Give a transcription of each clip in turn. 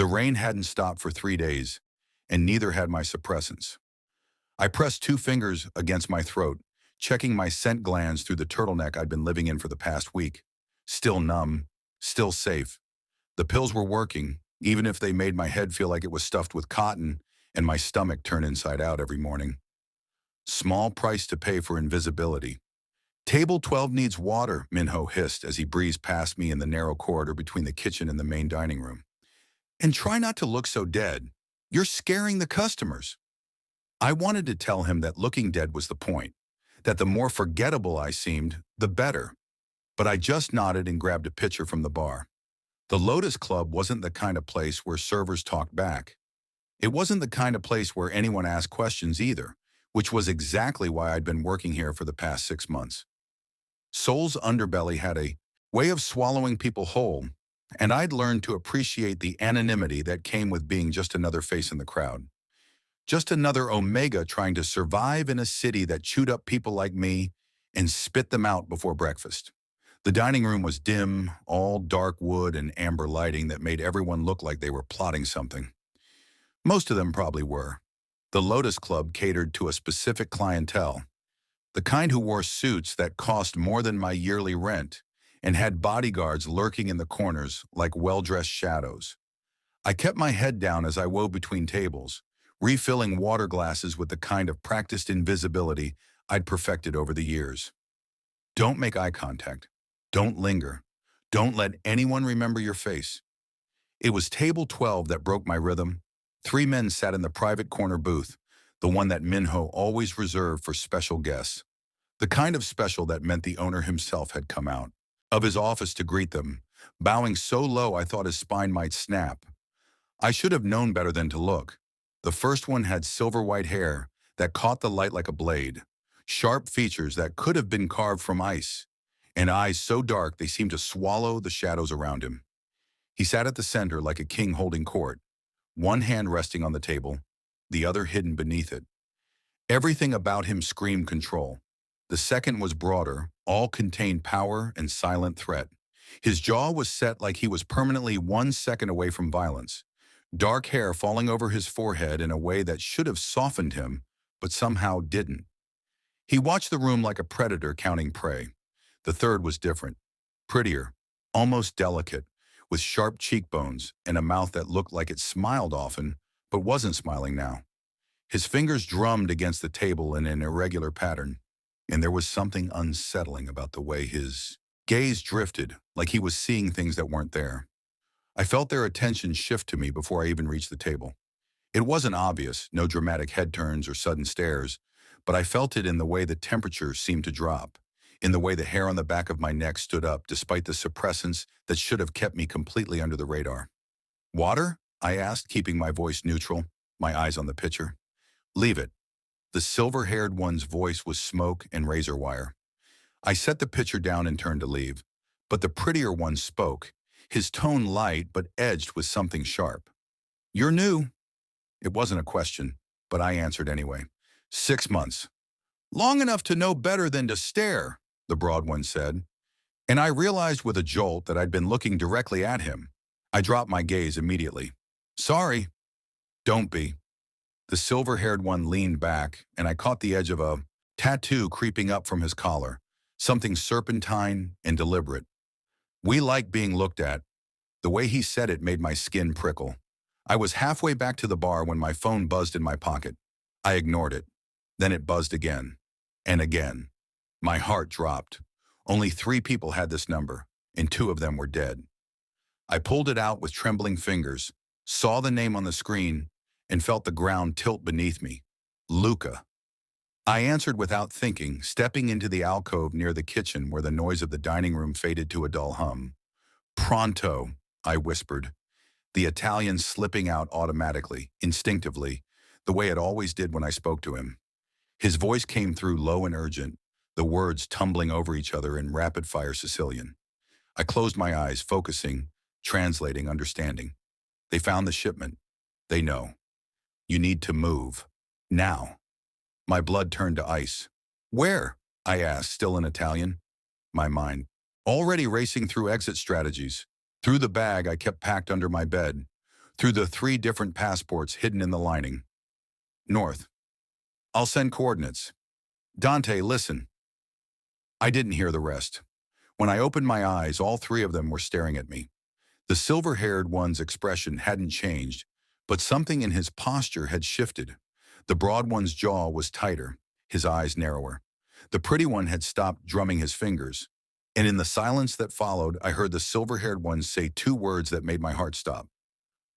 The rain hadn't stopped for 3 days, and neither had my suppressants. I pressed 2 fingers against my throat, checking my scent glands through the turtleneck I'd been living in for the past week. Still numb, still safe. The pills were working, even if they made my head feel like it was stuffed with cotton and my stomach turn inside out every morning. Small price to pay for invisibility. Table 12 needs water, Minho hissed as he breezed past me in the narrow corridor between the kitchen and the main dining room. And try not to look so dead. You're scaring the customers. I wanted to tell him that looking dead was the point, that the more forgettable I seemed, the better. But I just nodded and grabbed a pitcher from the bar. The Lotus Club wasn't the kind of place where servers talked back. It wasn't the kind of place where anyone asked questions either, which was exactly why I'd been working here for the past 6 months. Seoul's underbelly had a way of swallowing people whole, and I'd learned to appreciate the anonymity that came with being just another face in the crowd. Just another Omega trying to survive in a city that chewed up people like me and spit them out before breakfast. The dining room was dim, all dark wood and amber lighting that made everyone look like they were plotting something. Most of them probably were. The Lotus Club catered to a specific clientele, the kind who wore suits that cost more than my yearly rent and had bodyguards lurking in the corners like well-dressed shadows. I kept my head down as I wove between tables, refilling water glasses with the kind of practiced invisibility I'd perfected over the years. Don't make eye contact. Don't linger. Don't let anyone remember your face. It was table 12 that broke my rhythm. 3 men sat in the private corner booth, the one that Minho always reserved for special guests. The kind of special that meant the owner himself had come out of his office to greet them, bowing so low I thought his spine might snap. I should have known better than to look. The first one had silver white hair that caught the light like a blade, sharp features that could have been carved from ice, and eyes so dark they seemed to swallow the shadows around him. He sat at the center like a king holding court, one hand resting on the table, the other hidden beneath it. Everything about him screamed control. The second was broader, all contained power and silent threat. His jaw was set like he was permanently 1 second away from violence, dark hair falling over his forehead in a way that should have softened him, but somehow didn't. He watched the room like a predator counting prey. The third was different, prettier, almost delicate, with sharp cheekbones and a mouth that looked like it smiled often, but wasn't smiling now. His fingers drummed against the table in an irregular pattern, and there was something unsettling about the way his gaze drifted, like he was seeing things that weren't there. I felt their attention shift to me before I even reached the table. It wasn't obvious, no dramatic head turns or sudden stares, but I felt it in the way the temperature seemed to drop, in the way the hair on the back of my neck stood up despite the suppressants that should have kept me completely under the radar. "Water?" I asked, keeping my voice neutral, my eyes on the pitcher. "Leave it." The silver-haired one's voice was smoke and razor wire. I set the pitcher down and turned to leave, but the prettier one spoke, his tone light but edged with something sharp. "You're new." It wasn't a question, but I answered anyway. 6 months. "Long enough to know better than to stare," the broad one said. And I realized with a jolt that I'd been looking directly at him. I dropped my gaze immediately. "Sorry." "Don't be." The silver-haired one leaned back, and I caught the edge of a tattoo creeping up from his collar, something serpentine and deliberate. "We like being looked at." The way he said it made my skin prickle. I was halfway back to the bar when my phone buzzed in my pocket. I ignored it. Then it buzzed again. And again. My heart dropped. Only 3 people had this number, and 2 of them were dead. I pulled it out with trembling fingers, saw the name on the screen, and felt the ground tilt beneath me. Luca. I answered without thinking, stepping into the alcove near the kitchen where the noise of the dining room faded to a dull hum. "Pronto," I whispered, the Italian slipping out automatically, instinctively, the way it always did when I spoke to him. His voice came through low and urgent, the words tumbling over each other in rapid-fire Sicilian. I closed my eyes, focusing, translating, understanding. "They found the shipment. They know. You need to move. Now." My blood turned to ice. "Where?" I asked, still in Italian. My mind already racing through exit strategies, through the bag I kept packed under my bed, through the 3 different passports hidden in the lining. North. I'll send coordinates. Dante, listen. I didn't hear the rest. When I opened my eyes, all 3 of them were staring at me. The silver-haired one's expression hadn't changed, but something in his posture had shifted. The broad one's jaw was tighter, his eyes narrower. The pretty one had stopped drumming his fingers, and in the silence that followed, I heard the silver-haired one say 2 words that made my heart stop.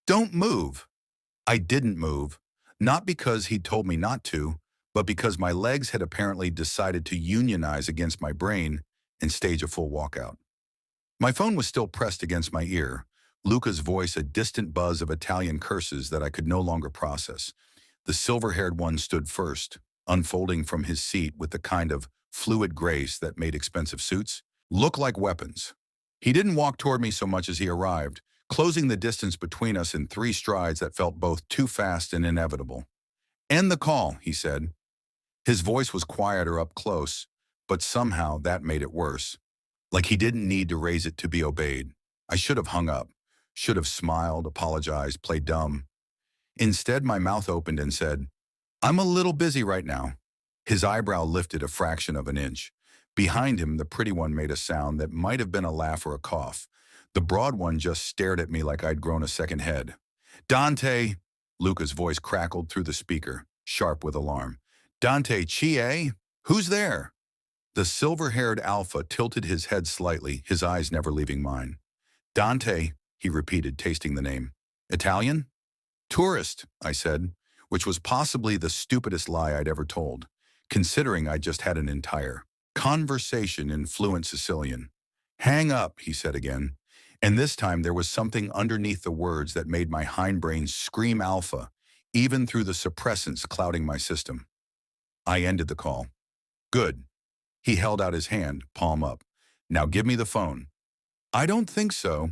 Don't move. I didn't move, not because he'd told me not to, but because my legs had apparently decided to unionize against my brain and stage a full walkout. My phone was still pressed against my ear, Luca's voice a distant buzz of Italian curses that I could no longer process. The silver-haired one stood first, unfolding from his seat with the kind of fluid grace that made expensive suits look like weapons. He didn't walk toward me so much as he arrived, closing the distance between us in 3 strides that felt both too fast and inevitable. End the call, he said. His voice was quieter up close, but somehow that made it worse. Like he didn't need to raise it to be obeyed. I should have hung up, should have smiled, apologized, played dumb. Instead, my mouth opened and said, I'm a little busy right now. His eyebrow lifted a fraction of an inch. Behind him, the pretty one made a sound that might have been a laugh or a cough. The broad one just stared at me like I'd grown a second head. Dante, Luca's voice crackled through the speaker, sharp with alarm. Dante, Chie? Who's there? The silver-haired alpha tilted his head slightly, his eyes never leaving mine. Dante, he repeated, tasting the name. Italian? Tourist, I said, which was possibly the stupidest lie I'd ever told, considering I just had an entire conversation in fluent Sicilian. Hang up, he said again, and this time there was something underneath the words that made my hindbrain scream alpha, even through the suppressants clouding my system. I ended the call. Good. He held out his hand, palm up. Now give me the phone. I don't think so.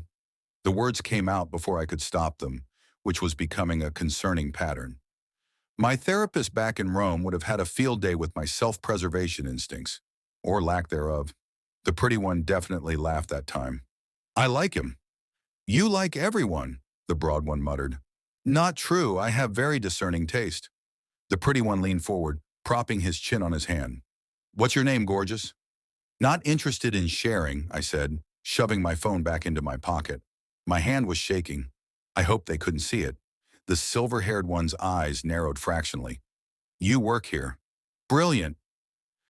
The words came out before I could stop them, which was becoming a concerning pattern. My therapist back in Rome would have had a field day with my self-preservation instincts, or lack thereof. The pretty one definitely laughed that time. I like him. You like everyone, the broad one muttered. Not true, I have very discerning taste. The pretty one leaned forward, propping his chin on his hand. What's your name, gorgeous? Not interested in sharing, I said, shoving my phone back into my pocket. My hand was shaking. I hoped they couldn't see it. The silver-haired one's eyes narrowed fractionally. You work here. Brilliant.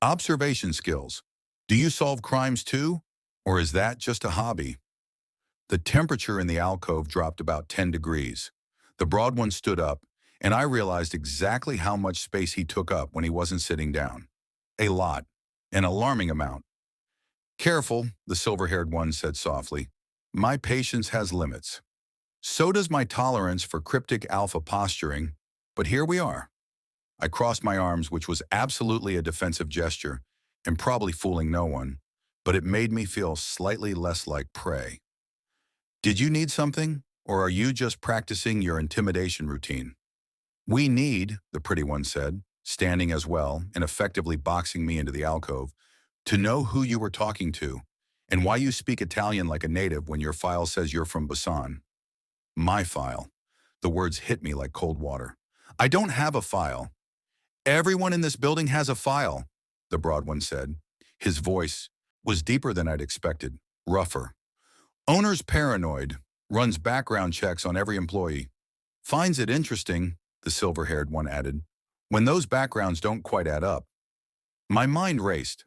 Observation skills. Do you solve crimes too? Or is that just a hobby? The temperature in the alcove dropped about 10 degrees. The broad one stood up, and I realized exactly how much space he took up when he wasn't sitting down. A lot. An alarming amount. Careful, the silver-haired one said softly. My patience has limits. So does my tolerance for cryptic alpha posturing, but here we are. I crossed my arms, which was absolutely a defensive gesture, and probably fooling no one, but it made me feel slightly less like prey. Did you need something, or are you just practicing your intimidation routine? We need, the pretty one said, standing as well and effectively boxing me into the alcove, to know who you were talking to and why you speak Italian like a native when your file says you're from Busan. My file. The words hit me like cold water. I don't have a file. Everyone in this building has a file, the broad one said. His voice was deeper than I'd expected, rougher. Owner's paranoid, runs background checks on every employee. Finds it interesting, the silver-haired one added, when those backgrounds don't quite add up. My mind raced.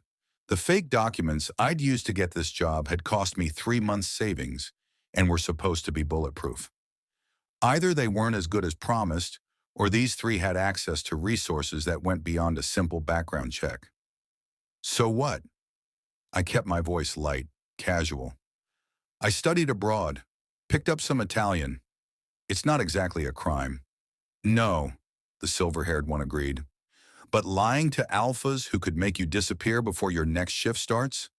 The fake documents I'd used to get this job had cost me 3 months' savings and were supposed to be bulletproof. Either they weren't as good as promised, or these 3 had access to resources that went beyond a simple background check. So what? I kept my voice light, casual. I studied abroad, picked up some Italian. It's not exactly a crime. No, the silver-haired one agreed. But lying to alphas who could make you disappear before your next shift starts?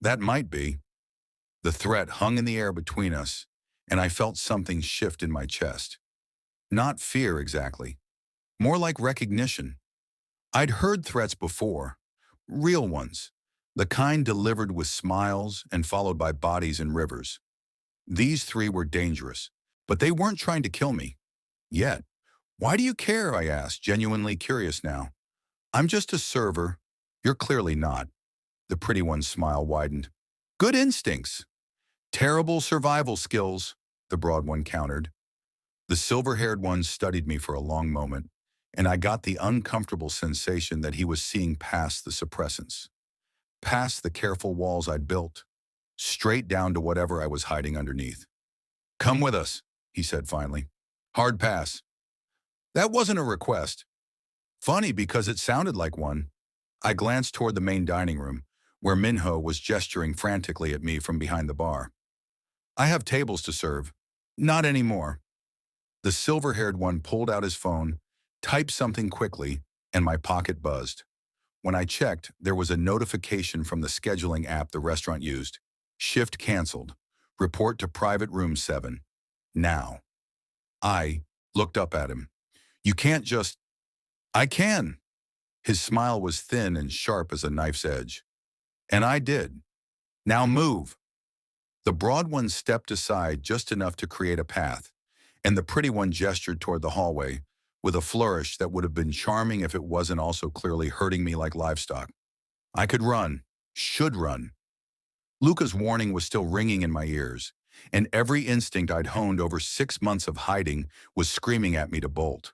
That might be. The threat hung in the air between us, and I felt something shift in my chest. Not fear exactly, more like recognition. I'd heard threats before, real ones, the kind delivered with smiles and followed by bodies in rivers. These 3 were dangerous, But they weren't trying to kill me. Yet. Why do you care, I asked, genuinely curious now. I'm just a server. You're clearly not. The pretty one's smile widened. Good instincts. Terrible survival skills, the broad one countered. The silver-haired one studied me for a long moment, and I got the uncomfortable sensation that he was seeing past the suppressants, past the careful walls I'd built, straight down to whatever I was hiding underneath. Come with us, he said finally. Hard pass. That wasn't a request. Funny because it sounded like one. I glanced toward the main dining room, where Minho was gesturing frantically at me from behind the bar. I have tables to serve. Not anymore. The silver-haired one pulled out his phone, typed something quickly, and my pocket buzzed. When I checked, there was a notification from the scheduling app the restaurant used. Shift canceled. Report to private room 7. Now. I looked up at him. You can't just... I can. His smile was thin and sharp as a knife's edge. And I did. Now move. The broad one stepped aside just enough to create a path, and the pretty one gestured toward the hallway with a flourish that would have been charming if it wasn't also clearly hurting me like livestock. I could run, should run. Luca's warning was still ringing in my ears, and every instinct I'd honed over 6 months of hiding was screaming at me to bolt.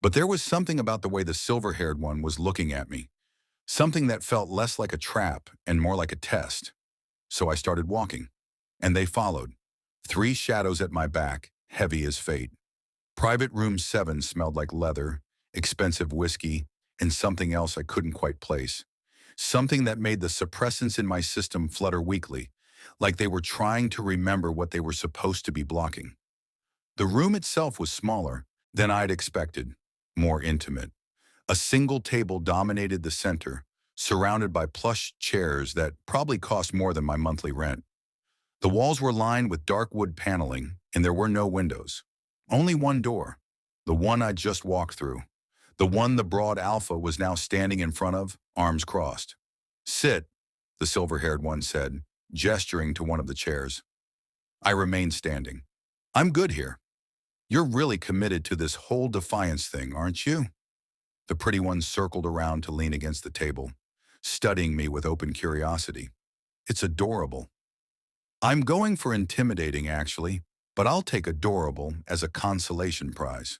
But there was something about the way the silver-haired one was looking at me, something that felt less like a trap and more like a test. So I started walking, and they followed, 3 shadows at my back, heavy as fate. Private room 7 smelled like leather, expensive whiskey, and something else I couldn't quite place. Something that made the suppressants in my system flutter weakly, like they were trying to remember what they were supposed to be blocking. The room itself was smaller than I'd expected, more intimate. A single table dominated the center, surrounded by plush chairs that probably cost more than my monthly rent. The walls were lined with dark wood paneling, and there were no windows. Only one door, the one I'd just walked through, the one the broad alpha was now standing in front of, arms crossed. Sit, the silver-haired one said, gesturing to one of the chairs. I remained standing. I'm good here. You're really committed to this whole defiance thing, aren't you? The pretty one circled around to lean against the table, studying me with open curiosity. It's adorable. I'm going for intimidating, actually, but I'll take adorable as a consolation prize.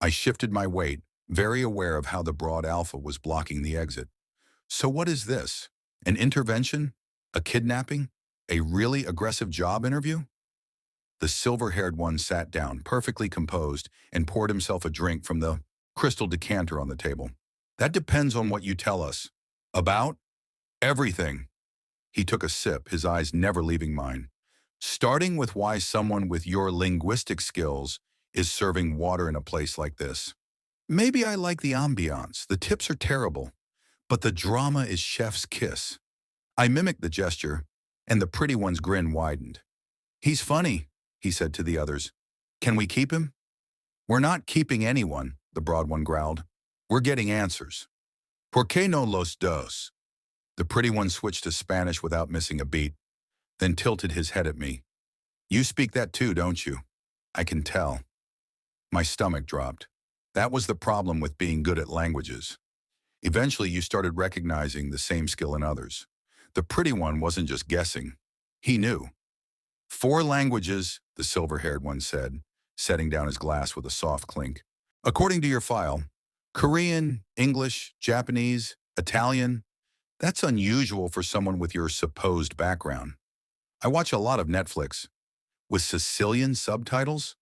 I shifted my weight, very aware of how the broad alpha was blocking the exit. So what is this? An intervention? A kidnapping? A really aggressive job interview? The silver-haired one sat down, perfectly composed, and poured himself a drink from the crystal decanter on the table. That depends on what you tell us. About? Everything. He took a sip, his eyes never leaving mine. Starting with why someone with your linguistic skills is serving water in a place like this. Maybe I like the ambiance. The tips are terrible, but the drama is chef's kiss. I mimicked the gesture, and the pretty one's grin widened. He's funny, he said to the others. Can we keep him? We're not keeping anyone, the broad one growled. We're getting answers. ¿Por qué no los dos? The pretty one switched to Spanish without missing a beat, then tilted his head at me. You speak that too, don't you? I can tell. My stomach dropped. That was the problem with being good at languages. Eventually, you started recognizing the same skill in others. The pretty one wasn't just guessing. He knew. 4 languages, the silver-haired one said, setting down his glass with a soft clink. According to your file, Korean, English, Japanese, Italian. That's unusual for someone with your supposed background. I watch a lot of Netflix. With Sicilian subtitles?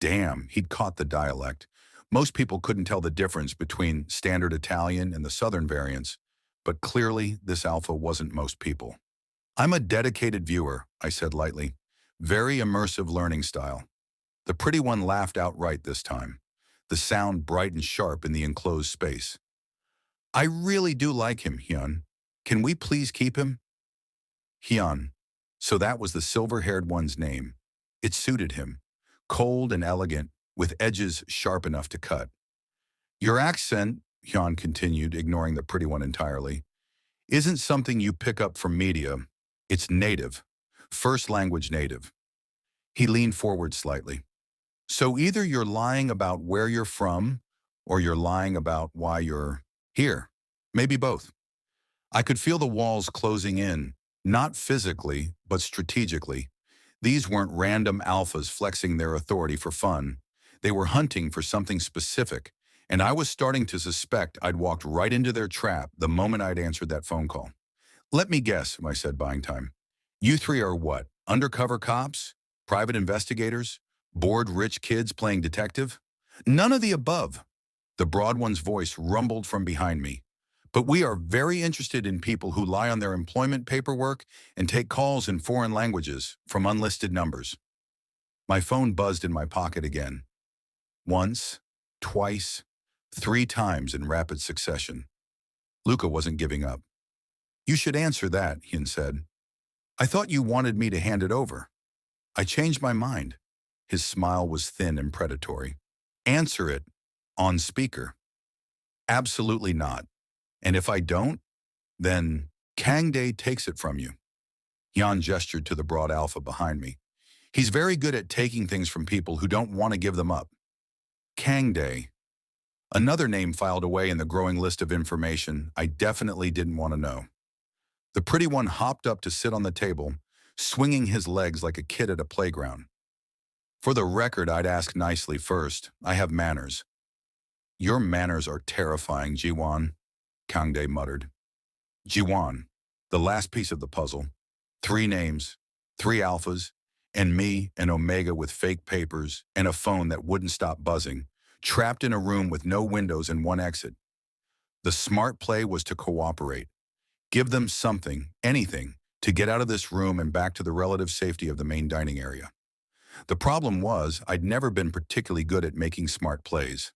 Damn, he'd caught the dialect. Most people couldn't tell the difference between standard Italian and the southern variants, but clearly this alpha wasn't most people. I'm a dedicated viewer, I said lightly. Very immersive learning style. The pretty one laughed outright this time, the sound bright and sharp in the enclosed space. I really do like him, Hyun. Can we please keep him? Hyun. So that was the silver-haired one's name. It suited him. Cold and elegant, with edges sharp enough to cut. Your accent, Hyun continued, ignoring the pretty one entirely, isn't something you pick up from media. It's native. First language native. He leaned forward slightly. So either you're lying about where you're from, or you're lying about why you're here. Maybe both. I could feel the walls closing in, not physically, but strategically. These weren't random alphas flexing their authority for fun. They were hunting for something specific, and I was starting to suspect I'd walked right into their trap the moment I'd answered that phone call. Let me guess, I said, buying time. You three are what? Undercover cops? Private investigators? Bored rich kids playing detective? None of the above. The broad one's voice rumbled from behind me. But we are very interested in people who lie on their employment paperwork and take calls in foreign languages from unlisted numbers. My phone buzzed in my pocket again. Once, twice, 3 times in rapid succession. Luca wasn't giving up. You should answer that, Hyun said. I thought you wanted me to hand it over. I changed my mind. His smile was thin and predatory. Answer it. On speaker. Absolutely not. And if I don't, then Kangdae takes it from you. Hyun gestured to the broad alpha behind me. He's very good at taking things from people who don't want to give them up. Kangdae. Another name filed away in the growing list of information I definitely didn't want to know. The pretty one hopped up to sit on the table, swinging his legs like a kid at a playground. For the record, I'd ask nicely first. I have manners. Your manners are terrifying, Jiwon, Kangdae muttered. Jiwon, the last piece of the puzzle. 3 names, 3 alphas, and me, an omega with fake papers and a phone that wouldn't stop buzzing, trapped in a room with no windows and 1 exit. The smart play was to cooperate. Give them something, anything, to get out of this room and back to the relative safety of the main dining area. The problem was, I'd never been particularly good at making smart plays.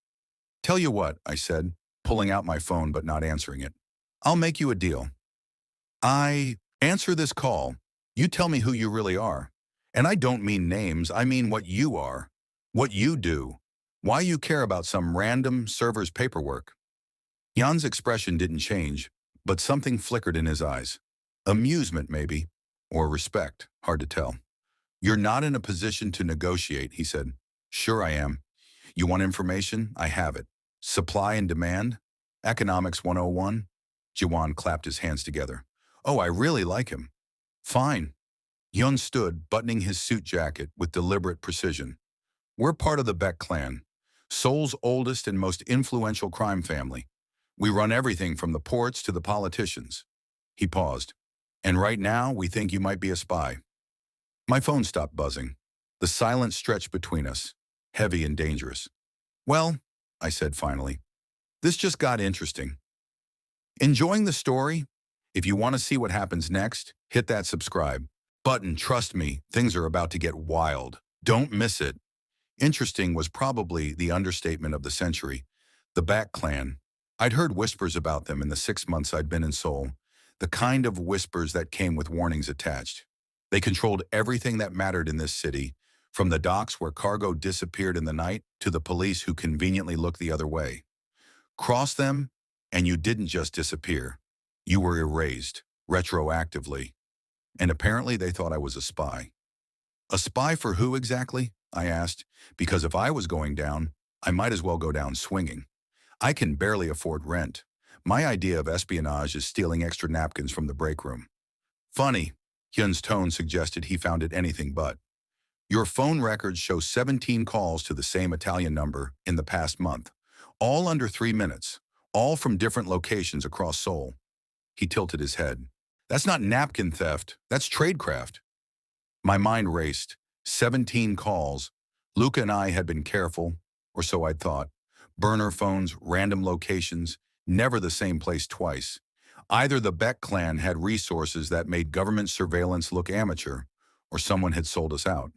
Tell you what, I said, pulling out my phone but not answering it. I'll make you a deal. I answer this call. You tell me who you really are. And I don't mean names, I mean what you are. What you do. Why you care about some random server's paperwork. Jan's expression didn't change, but something flickered in his eyes. Amusement, maybe. Or respect, hard to tell. You're not in a position to negotiate, he said. Sure I am. You want information? I have it. Supply and demand? Economics 101? Jiwon clapped his hands together. Oh, I really like him. Fine. Hyun stood, buttoning his suit jacket with deliberate precision. We're part of the Beck clan, Seoul's oldest and most influential crime family. We run everything from the ports to the politicians. He paused. And right now, we think you might be a spy. My phone stopped buzzing. The silence stretched between us, heavy and dangerous. Well, I said finally, this just got interesting. Enjoying the story? If you want to see what happens next, hit that subscribe button. Trust me, things are about to get wild. Don't miss it. Interesting was probably the understatement of the century. The Baek clan. I'd heard whispers about them in the 6 months I'd been in Seoul, the kind of whispers that came with warnings attached. They controlled everything that mattered in this city, from the docks where cargo disappeared in the night to the police who conveniently looked the other way. Cross them, and you didn't just disappear. You were erased, retroactively. And apparently they thought I was a spy. A spy for who exactly? I asked, because if I was going down, I might as well go down swinging. I can barely afford rent. My idea of espionage is stealing extra napkins from the break room. Funny, Hyun's tone suggested he found it anything but. Your phone records show 17 calls to the same Italian number in the past month, all under 3 minutes, all from different locations across Seoul. He tilted his head. That's not napkin theft, that's tradecraft. My mind raced. 17 calls. Luca and I had been careful, or so I'd thought. Burner phones, random locations, never the same place twice. Either the Beck clan had resources that made government surveillance look amateur, or someone had sold us out.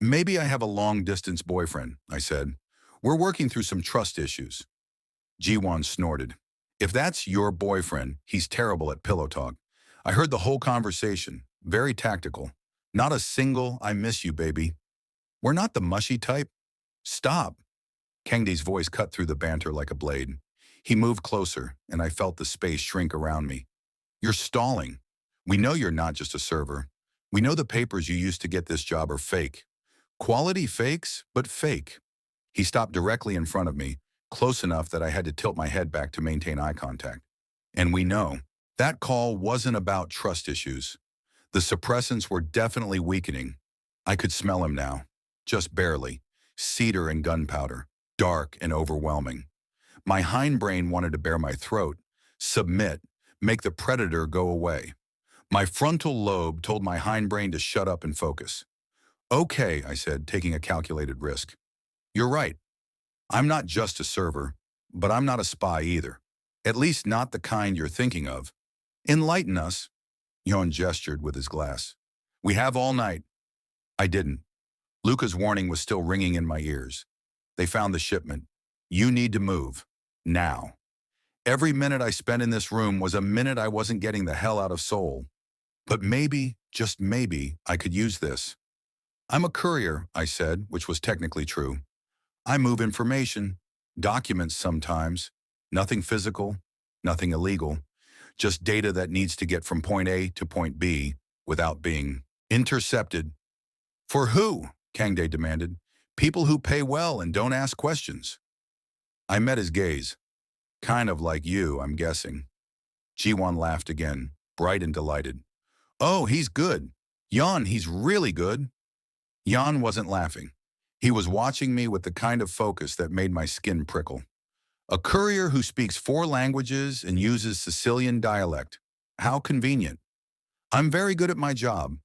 Maybe I have a long-distance boyfriend, I said. We're working through some trust issues. Jiwon snorted. If that's your boyfriend, he's terrible at pillow talk. I heard the whole conversation, very tactical. Not a single, I miss you, baby. We're not the mushy type. Stop. Kangdae's voice cut through the banter like a blade. He moved closer, and I felt the space shrink around me. You're stalling. We know you're not just a server. We know the papers you used to get this job are fake. Quality fakes, but fake. He stopped directly in front of me, close enough that I had to tilt my head back to maintain eye contact. And we know that call wasn't about trust issues. The suppressants were definitely weakening. I could smell him now, just barely. Cedar and gunpowder, dark and overwhelming. My hindbrain wanted to bare my throat, submit, make the predator go away. My frontal lobe told my hindbrain to shut up and focus. Okay, I said, taking a calculated risk. You're right. I'm not just a server, but I'm not a spy either. At least not the kind you're thinking of. Enlighten us. Yon gestured with his glass. We have all night. I didn't. Luca's warning was still ringing in my ears. They found the shipment. You need to move. Now. Every minute I spent in this room was a minute I wasn't getting the hell out of Seoul. But maybe, just maybe, I could use this. I'm a courier, I said, which was technically true. I move information, documents sometimes, nothing physical, nothing illegal, just data that needs to get from point A to point B without being intercepted. For who? K.J demanded. People who pay well and don't ask questions. I met his gaze. Kind of like you, I'm guessing. Ji-won laughed again, bright and delighted. Oh, he's good. Yon, he's really good. Yon wasn't laughing. He was watching me with the kind of focus that made my skin prickle. A courier who speaks 4 languages and uses Sicilian dialect. How convenient. I'm very good at my job.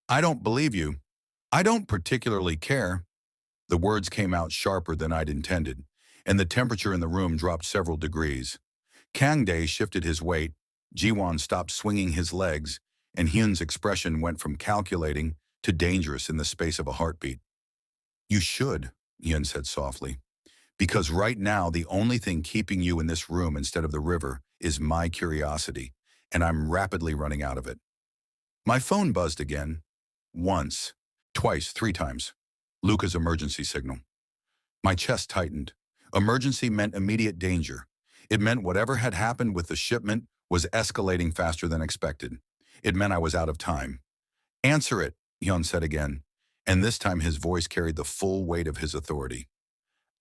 I don't believe you. I don't particularly care. The words came out sharper than I'd intended, and the temperature in the room dropped several degrees. K.J shifted his weight, Ji-won stopped swinging his legs, and Hyun's expression went from calculating to dangerous in the space of a heartbeat. You should, Hyun said softly, because right now the only thing keeping you in this room instead of the river is my curiosity, and I'm rapidly running out of it. My phone buzzed again. Once, twice, 3 times. Luca's emergency signal. My chest tightened. Emergency meant immediate danger. It meant whatever had happened with the shipment was escalating faster than expected. It meant I was out of time. Answer it, Hyun said again, and this time his voice carried the full weight of his authority.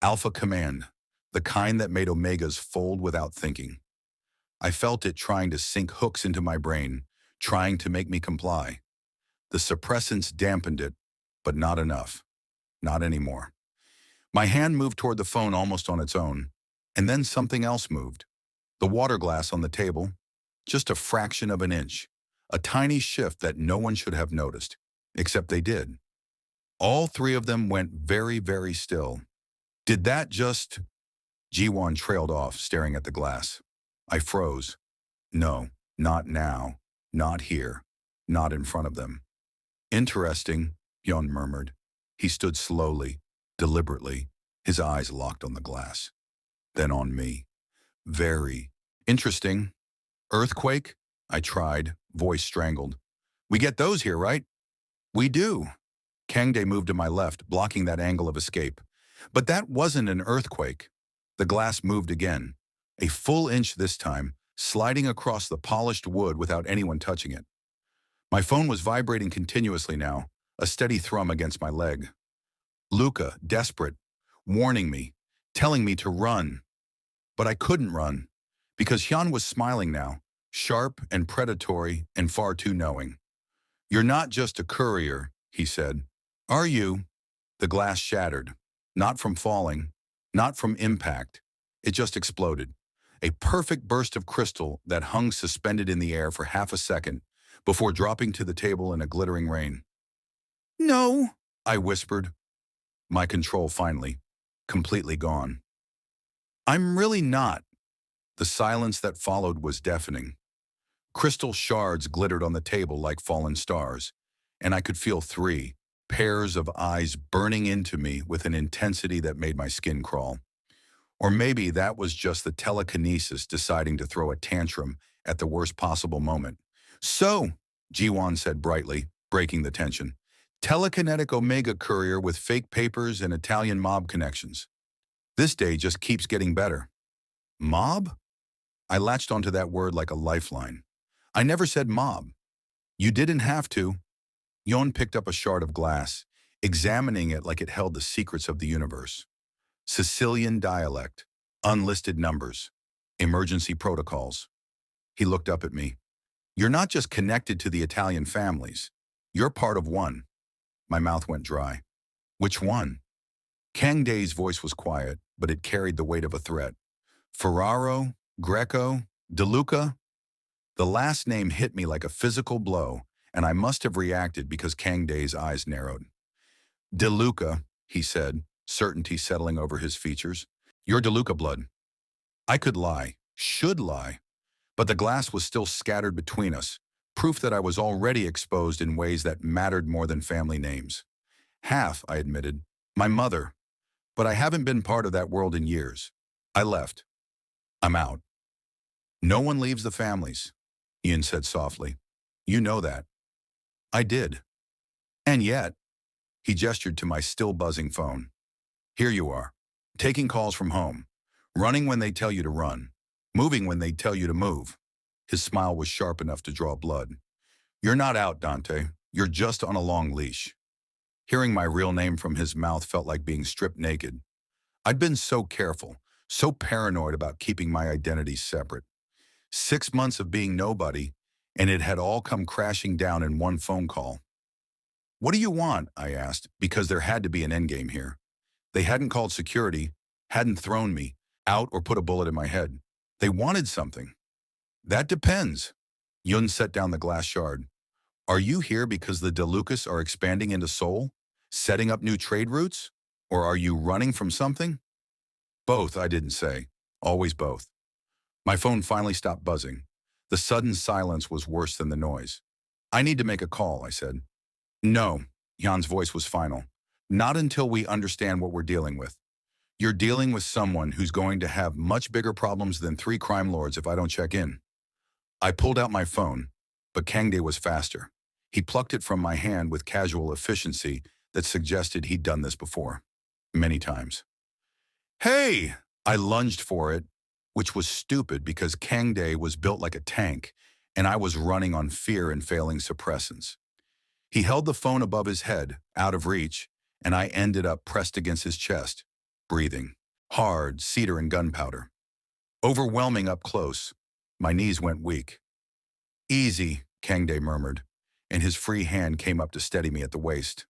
Alpha command, the kind that made omegas fold without thinking. I felt it trying to sink hooks into my brain, trying to make me comply. The suppressants dampened it, but not enough. Not anymore. My hand moved toward the phone almost on its own, and then something else moved. The water glass on the table, just a fraction of an inch, a tiny shift that no one should have noticed, except they did. All 3 of them went very, very still. Did that just... Ji-won trailed off, staring at the glass. I froze. No, not now. Not here. Not in front of them. Interesting, Hyun murmured. He stood slowly, deliberately, his eyes locked on the glass. Then on me. Very interesting. Earthquake? I tried, voice strangled. We get those here, right? We do. K.J moved to my left, blocking that angle of escape. But that wasn't an earthquake. The glass moved again, a full inch this time, sliding across the polished wood without anyone touching it. My phone was vibrating continuously now, a steady thrum against my leg. Luca, desperate, warning me, telling me to run. But I couldn't run, because Hyun was smiling now, sharp and predatory and far too knowing. You're not just a courier, he said. Are you? The glass shattered, not from falling, not from impact. It just exploded. A perfect burst of crystal that hung suspended in the air for half a second before dropping to the table in a glittering rain. No, I whispered, my control finally, completely gone. I'm really not. The silence that followed was deafening. Crystal shards glittered on the table like fallen stars, and I could feel 3 pairs of eyes burning into me with an intensity that made my skin crawl. Or maybe that was just the telekinesis deciding to throw a tantrum at the worst possible moment. So, Ji-won said brightly, breaking the tension, telekinetic omega courier with fake papers and Italian mob connections. This day just keeps getting better. Mob? I latched onto that word like a lifeline. I never said mob. You didn't have to. Yon picked up a shard of glass. examining it like it held the secrets of the universe. Sicilian dialect, unlisted numbers, emergency protocols. He looked up at me. You're not just connected to the Italian families. You're part of one. My mouth went dry. Which one? Kang Dae's voice was quiet, but it carried the weight of a threat. Ferraro, Greco, DeLuca. The last name hit me like a physical blow, and I must have reacted because Kang Dae's eyes narrowed. DeLuca, he said, certainty settling over his features. You're DeLuca blood. I could lie, should lie, but the glass was still scattered between us, proof that I was already exposed in ways that mattered more than family names. Half, I admitted. My mother. But I haven't been part of that world in years. I left. I'm out. No one leaves the families, Ian said softly. You know that. I did. And yet, he gestured to my still buzzing phone. Here you are, taking calls from home, running when they tell you to run, moving when they tell you to move. His smile was sharp enough to draw blood. You're not out, Dante. You're just on a long leash. Hearing my real name from his mouth felt like being stripped naked. I'd been so careful, so paranoid about keeping my identity separate. 6 months of being nobody, and it had all come crashing down in one phone call. What do you want? I asked, because there had to be an endgame here. They hadn't called security, hadn't thrown me out or put a bullet in my head. They wanted something. That depends. Yun set down the glass shard. Are you here because the DeLucas are expanding into Seoul? Setting up new trade routes? Or are you running from something? Both, I didn't say. Always both. My phone finally stopped buzzing. The sudden silence was worse than the noise. I need to make a call, I said. No, Jan's voice was final. Not until we understand what we're dealing with. You're dealing with someone who's going to have much bigger problems than 3 crime lords if I don't check in. I pulled out my phone, but Kang Dae was faster. He plucked it from my hand with casual efficiency that suggested he'd done this before. Many times. Hey! I lunged for it, which was stupid because Kang Dae was built like a tank, and I was running on fear and failing suppressants. He held the phone above his head, out of reach, and I ended up pressed against his chest, breathing. Hard, cedar and gunpowder. Overwhelming up close. My knees went weak. Easy, Kang Dae murmured, and his free hand came up to steady me at the waist.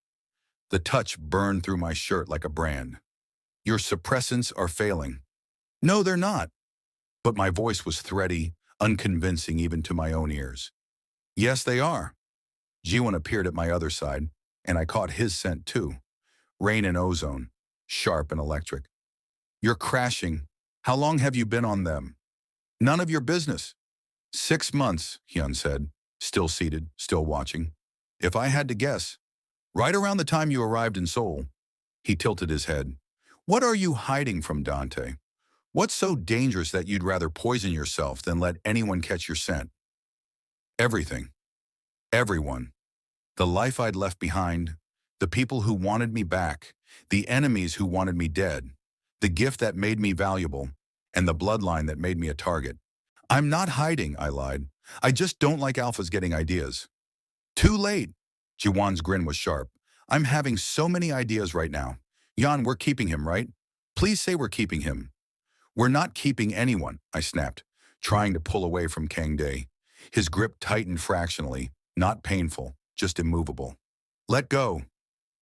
The touch burned through my shirt like a brand. Your suppressants are failing. No, they're not. But my voice was thready, unconvincing even to my own ears. Yes, they are. Jiwon appeared at my other side, and I caught his scent too. Rain and ozone, sharp and electric. You're crashing. How long have you been on them? None of your business. 6 months, Hyun said, still seated, still watching. If I had to guess, right around the time you arrived in Seoul. He tilted his head. What are you hiding from, Dante? What's so dangerous that you'd rather poison yourself than let anyone catch your scent? Everything. Everyone. The life I'd left behind, the people who wanted me back, the enemies who wanted me dead, the gift that made me valuable, and the bloodline that made me a target. I'm not hiding, I lied. I just don't like alphas getting ideas. Too late. Jiwon's grin was sharp. I'm having so many ideas right now. Jan, we're keeping him, right? Please say we're keeping him. We're not keeping anyone, I snapped, trying to pull away from Kang Dae. His grip tightened fractionally, not painful, just immovable. Let go.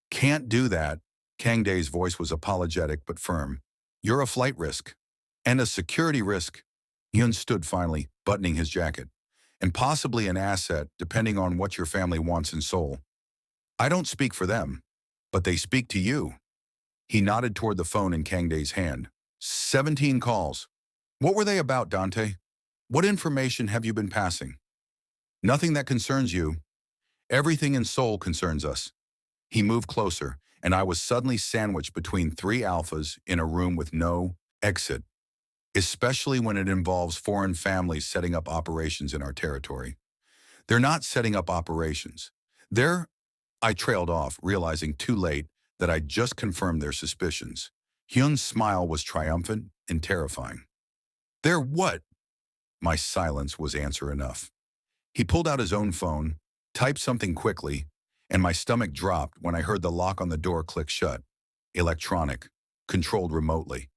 Can't do that. Kang Dae's voice was apologetic but firm. You're a flight risk. And a security risk. Yun stood finally, buttoning his jacket. And possibly an asset, depending on what your family wants in Seoul. I don't speak for them, but they speak to you. He nodded toward the phone in Kang Dae's hand. 17 calls. What were they about, Dante? What information have you been passing? Nothing that concerns you. Everything in Seoul concerns us. He moved closer, and I was suddenly sandwiched between 3 alphas in a room with no exit, especially when it involves foreign families setting up operations in our territory. They're not setting up operations. I trailed off, realizing too late that I'd just confirmed their suspicions. Hyun's smile was triumphant and terrifying. They're what? My silence was answer enough. He pulled out his own phone, typed something quickly, and my stomach dropped when I heard the lock on the door click shut. Electronic, controlled remotely.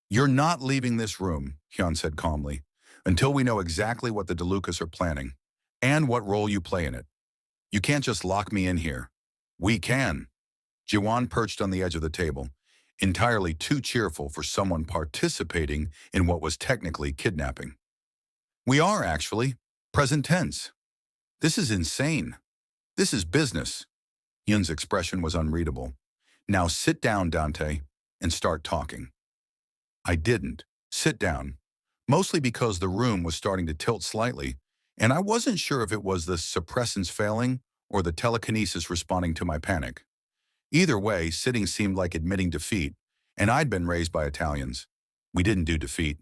"You're not leaving this room," Hyun said calmly, "until we know exactly what the DeLucas are planning, and what role you play in it. You can't just lock me in here." "We can." Jiwon perched on the edge of the table, entirely too cheerful for someone participating in what was technically kidnapping. "We are, actually. Present tense. This is insane. This is business." Yun's expression was unreadable. "Now sit down, Dante, and start talking." I didn't. Sit down. Mostly because the room was starting to tilt slightly, and I wasn't sure if it was the suppressants failing or the telekinesis responding to my panic. Either way, sitting seemed like admitting defeat, and I'd been raised by Italians. We didn't do defeat.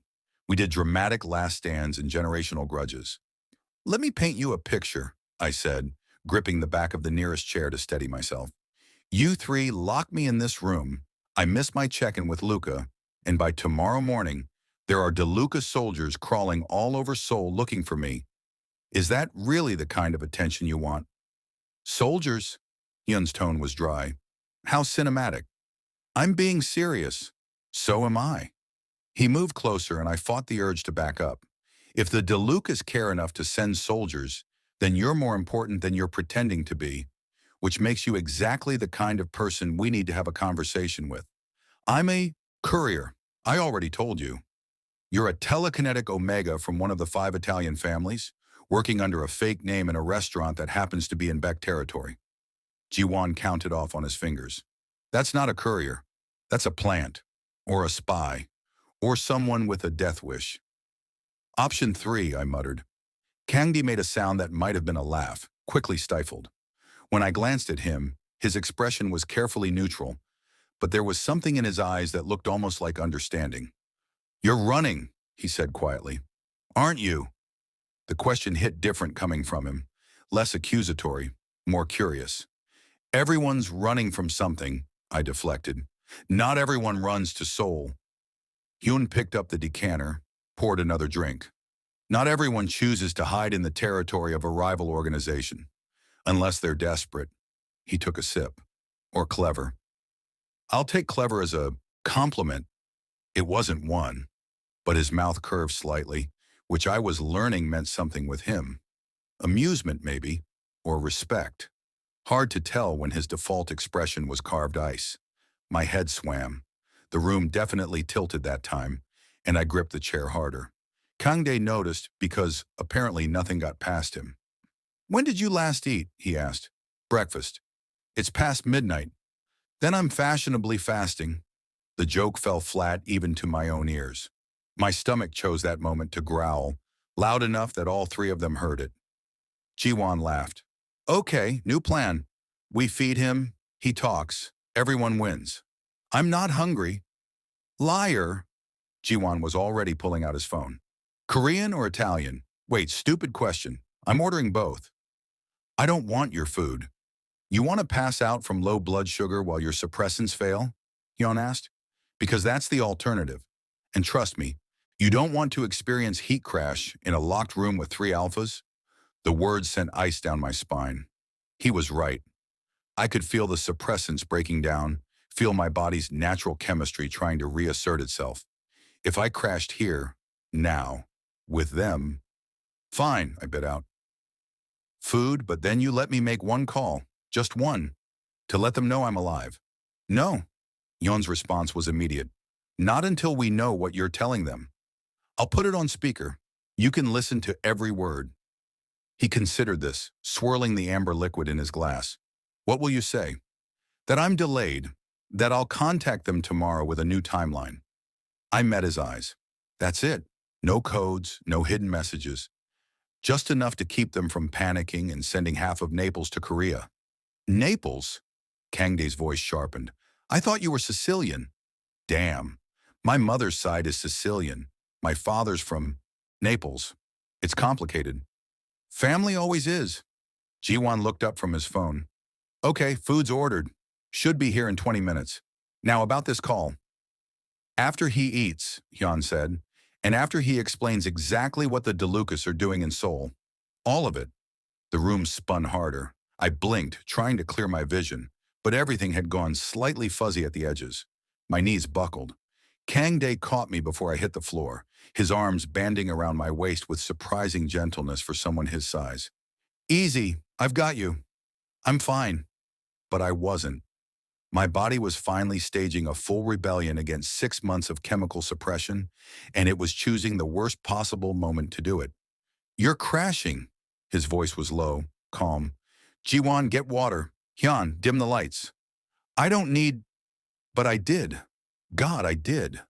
We did dramatic last stands and generational grudges. "Let me paint you a picture," I said, gripping the back of the nearest chair to steady myself. "You three lock me in this room, I miss my check-in with Luca, and by tomorrow morning, there are DeLuca soldiers crawling all over Seoul looking for me. Is that really the kind of attention you want?" "Soldiers?" Hyun's tone was dry. "How cinematic." "I'm being serious." "So am I." He moved closer and I fought the urge to back up. "If the DeLucas care enough to send soldiers, then you're more important than you're pretending to be, which makes you exactly the kind of person we need to have a conversation with. I'm a courier. I already told you. You're a telekinetic omega from one of the 5 Italian families, working under a fake name in a restaurant that happens to be in Beck territory." Jiwon counted off on his fingers. "That's not a courier. That's a plant, or a spy, or someone with a death wish." "Option 3, I muttered. Kangdi made a sound that might have been a laugh, quickly stifled. When I glanced at him, his expression was carefully neutral, but there was something in his eyes that looked almost like understanding. "You're running," he said quietly. "Aren't you?" The question hit different coming from him, less accusatory, more curious. "Everyone's running from something," I deflected. "Not everyone runs to Seoul." Hyun picked up the decanter, poured another drink. "Not everyone chooses to hide in the territory of a rival organization. Unless they're desperate." He took a sip. "Or clever." I'll take clever as a compliment. It wasn't one, but his mouth curved slightly, which I was learning meant something with him. Amusement, maybe, or respect. Hard to tell when his default expression was carved ice. My head swam. The room definitely tilted that time, and I gripped the chair harder. Kangdae noticed because apparently nothing got past him. "When did you last eat?" he asked. "Breakfast." "It's past midnight." "Then I'm fashionably fasting." The joke fell flat even to my own ears. My stomach chose that moment to growl, loud enough that all 3 of them heard it. Jiwon laughed. "Okay, new plan. We feed him, he talks, everyone wins." "I'm not hungry." "Liar." Jiwon was already pulling out his phone. "Korean or Italian?" "Wait, stupid question. I'm ordering both." "I don't want your food." "You want to pass out from low blood sugar while your suppressants fail?" Hyun asked. "Because that's the alternative. And trust me, you don't want to experience heat crash in a locked room with 3 alphas." The words sent ice down my spine. He was right. I could feel the suppressants breaking down, feel my body's natural chemistry trying to reassert itself. If I crashed here, now, with them... "Fine," I bit out. "Food, but then you let me make one call, just one, to let them know I'm alive." "No." Yeon's response was immediate. "Not until we know what you're telling them. I'll put it on speaker. You can listen to every word." He considered this, swirling the amber liquid in his glass. "What will you say?" "That I'm delayed. That I'll contact them tomorrow with a new timeline." I met his eyes. That's it. No codes, no hidden messages. Just enough to keep them from panicking and sending half of Naples to Korea. "Naples?" Kangdae's voice sharpened. "I thought you were Sicilian." "Damn. My mother's side is Sicilian. My father's from Naples. It's complicated." "Family always is." Jiwon looked up from his phone. "Okay, food's ordered. Should be here in 20 minutes. Now about this call." "After he eats," Hyun said, "and after he explains exactly what the DeLucas are doing in Seoul. All of it." The room spun harder. I blinked, trying to clear my vision, but everything had gone slightly fuzzy at the edges. My knees buckled. K.J caught me before I hit the floor, his arms banding around my waist with surprising gentleness for someone his size. Easy, I've got you. I'm fine. But I wasn't. My body was finally staging a full rebellion against 6 months of chemical suppression, and it was choosing the worst possible moment to do it. You're crashing. His voice was low, calm. Jiwon, get water. Hyun, dim the lights. I don't need... But I did. God, I did.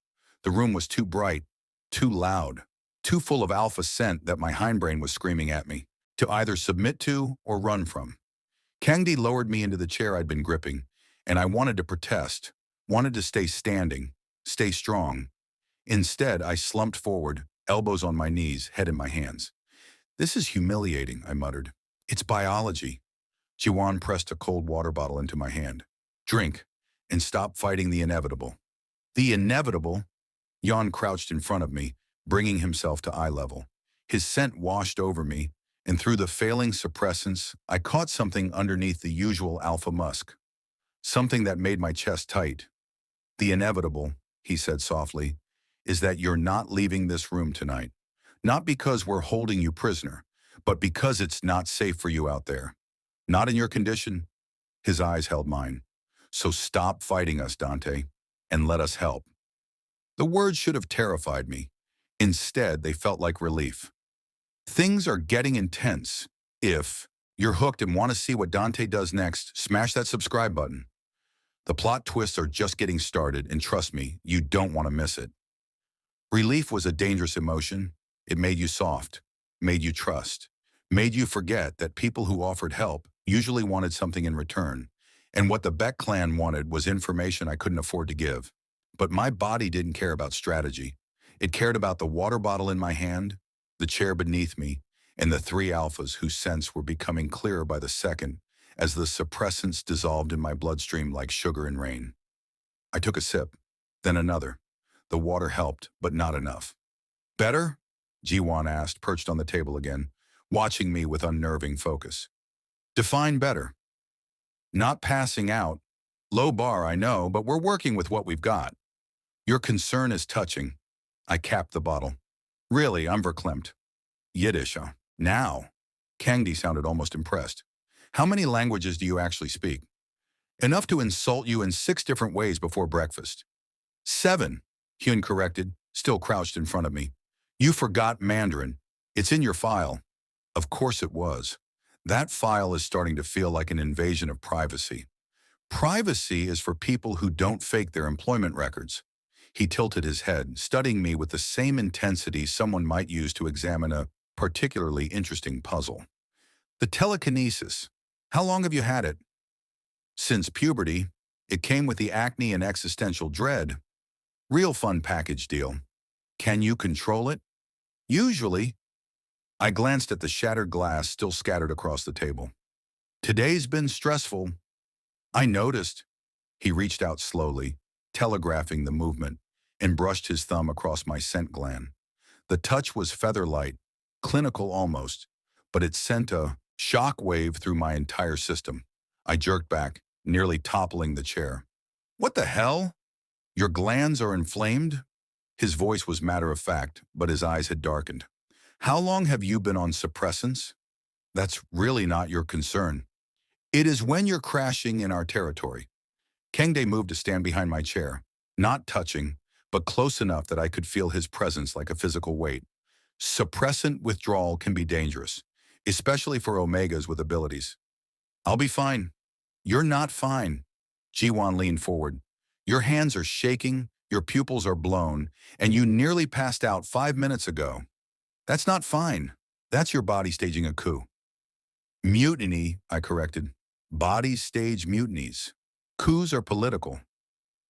The room was too bright, too loud, too full of alpha scent that my hindbrain was screaming at me, to either submit to or run from. K.J lowered me into the chair I'd been gripping, and I wanted to protest, wanted to stay standing, stay strong. Instead, I slumped forward, elbows on my knees, head in my hands. This is humiliating, I muttered. It's biology. Jiwon pressed a cold water bottle into my hand. Drink, and stop fighting the inevitable. The inevitable? Yon crouched in front of me, bringing himself to eye level. His scent washed over me, and through the failing suppressants, I caught something underneath the usual alpha musk. Something that made my chest tight. The inevitable, he said softly, is that you're not leaving this room tonight. Not because we're holding you prisoner, but because it's not safe for you out there. Not in your condition. His eyes held mine. So stop fighting us, Dante, and let us help. The words should have terrified me. Instead, they felt like relief. Things are getting intense. If you're hooked and want to see what Dante does next, smash that subscribe button. The plot twists are just getting started, and trust me, you don't want to miss it. Relief was a dangerous emotion. It made you soft, made you trust, made you forget that people who offered help usually wanted something in return, and what the Beck clan wanted was information I couldn't afford to give. But my body didn't care about strategy. It cared about the water bottle in my hand, the chair beneath me, and the three alphas whose scents were becoming clearer by the second as the suppressants dissolved in my bloodstream like sugar in rain. I took a sip, then another. The water helped, but not enough. Better? Jiwon asked, perched on the table again, watching me with unnerving focus. Define better. Not passing out. Low bar, I know, but we're working with what we've got. Your concern is touching. I capped the bottle. Really, I'm verklempt. Yiddish, huh? Now. K.J sounded almost impressed. How many languages do you actually speak? Enough to insult you in 6 different ways before breakfast. 7, Hyun corrected, still crouched in front of me. You forgot Mandarin. It's in your file. Of course it was. That file is starting to feel like an invasion of privacy. Privacy is for people who don't fake their employment records. He tilted his head, studying me with the same intensity someone might use to examine a particularly interesting puzzle. The telekinesis. How long have you had it? Since puberty. It came with the acne and existential dread. Real fun package deal. Can you control it? Usually. I glanced at the shattered glass still scattered across the table. Today's been stressful. I noticed. He reached out slowly, telegraphing the movement, and brushed his thumb across my scent gland. The touch was feather-light, clinical almost, but it sent a shock wave through my entire system. I jerked back, nearly toppling the chair. What the hell? Your glands are inflamed? His voice was matter-of-fact, but his eyes had darkened. How long have you been on suppressants? That's really not your concern. It is when you're crashing in our territory. K.J moved to stand behind my chair, not touching, but close enough that I could feel his presence like a physical weight. Suppressant withdrawal can be dangerous, especially for omegas with abilities. I'll be fine. You're not fine. Jiwon leaned forward. Your hands are shaking, your pupils are blown, and you nearly passed out 5 minutes ago. That's not fine. That's your body staging a coup. Mutiny, I corrected. Bodies stage mutinies. Coups are political.